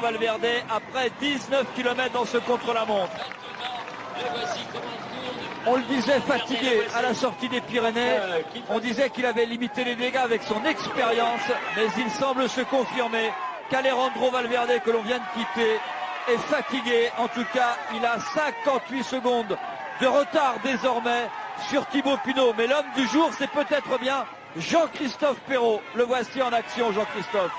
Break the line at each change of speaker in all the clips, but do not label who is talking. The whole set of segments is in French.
Valverde après 19 km dans ce contre-la-montre. On le disait fatigué à la sortie des Pyrénées, on disait qu'il avait limité les dégâts avec son expérience, mais il semble se confirmer qu'Alejandro Valverde, que l'on vient de quitter, est fatigué. En tout cas, il a 58 secondes de retard désormais sur Thibaut Pinot. Mais l'homme du jour, c'est peut-être bien Jean-Christophe Perrault. Le voici en action, Jean-Christophe.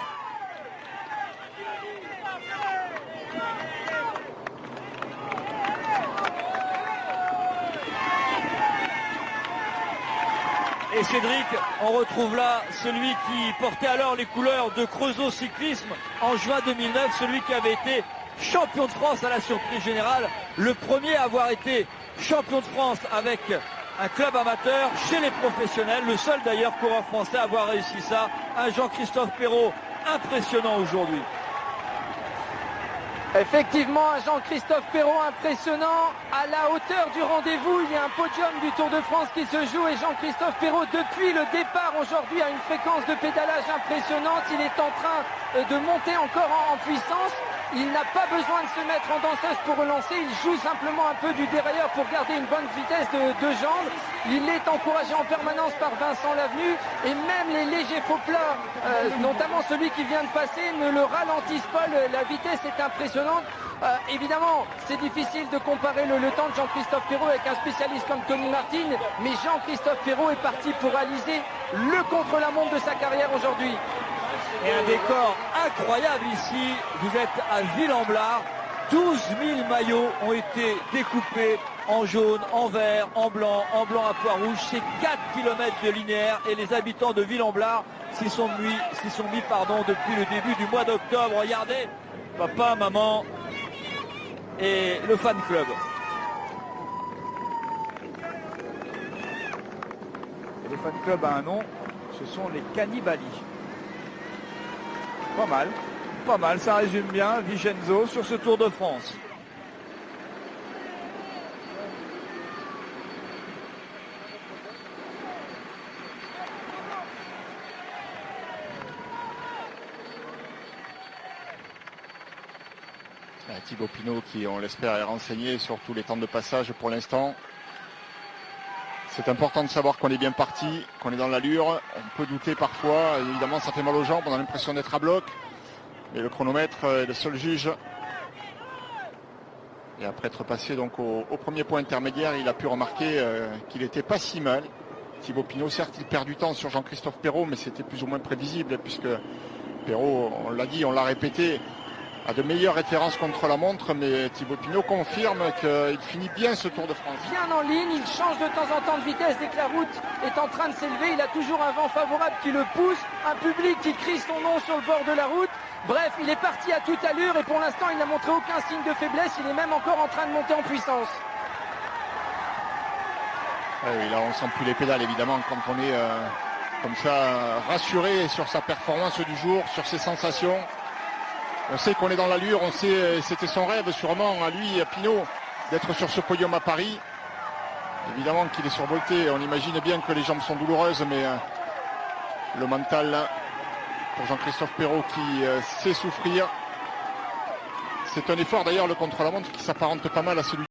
Et Cédric, on retrouve là celui qui portait alors les couleurs de Creusot Cyclisme en juin 2009, celui qui avait été champion de France à la surprise générale, le premier à avoir été champion de France avec un club amateur chez les professionnels, le seul d'ailleurs coureur français à avoir réussi ça, un Jean-Christophe Perrault impressionnant aujourd'hui.
Effectivement, un Jean-Christophe Perrault impressionnant, à la hauteur du rendez-vous. Il y a un podium du Tour de France qui se joue et Jean-Christophe Perrault, depuis le départ aujourd'hui, a une fréquence de pédalage impressionnante. Il est en train de monter encore en puissance. Il n'a pas besoin de se mettre en danseuse pour relancer, il joue simplement un peu du dérailleur pour garder une bonne vitesse de jambes. Il est encouragé en permanence par Vincent Lavenu et même les légers faux plats, notamment celui qui vient de passer, ne le ralentissent pas. La vitesse est impressionnante. Évidemment, c'est difficile de comparer le temps de Jean-Christophe Perrault avec un spécialiste comme Tony Martin, mais Jean-Christophe Perrault est parti pour réaliser le contre-la-montre de sa carrière aujourd'hui.
Et un décor incroyable ici, vous êtes à Ville-en-Blard, 12 000 maillots ont été découpés en jaune, en vert, en blanc à pois rouge, c'est 4 km de linéaire et les habitants de Ville-en-Blard s'y sont mis depuis le début du mois d'octobre. Regardez, papa, maman et le fan club. Et le fan club a un nom, ce sont les Cannibali. Pas mal, ça résume bien Vicenzo sur ce Tour de France.
Thibaut Pinot qui, on l'espère, est renseigné sur tous les temps de passage pour l'instant. C'est important de savoir qu'on est bien parti, qu'on est dans l'allure. On peut douter parfois, évidemment ça fait mal aux jambes, on a l'impression d'être à bloc. Mais le chronomètre est le seul juge. Et après être passé donc au premier point intermédiaire, il a pu remarquer qu'il n'était pas si mal. Thibaut Pinot, certes, il perd du temps sur Jean-Christophe Perrault, mais c'était plus ou moins prévisible, puisque Perrault, on l'a dit, on l'a répété, a de meilleures références contre la montre, mais Thibaut Pinot confirme qu'il finit bien ce Tour de France.
Bien en ligne, il change de temps en temps de vitesse dès que la route est en train de s'élever. Il a toujours un vent favorable qui le pousse, un public qui crie son nom sur le bord de la route. Bref, il est parti à toute allure et pour l'instant, il n'a montré aucun signe de faiblesse. Il est même encore en train de monter en puissance.
Oui, là, on sent plus les pédales, évidemment, quand on est comme ça rassuré sur sa performance du jour, sur ses sensations. On sait qu'on est dans l'allure, on sait, c'était son rêve sûrement à lui, à Pinot, d'être sur ce podium à Paris. Évidemment qu'il est survolté, on imagine bien que les jambes sont douloureuses, mais le mental pour Jean-Christophe Perrault qui sait souffrir. C'est un effort d'ailleurs, le contre-la-montre, qui s'apparente pas mal à celui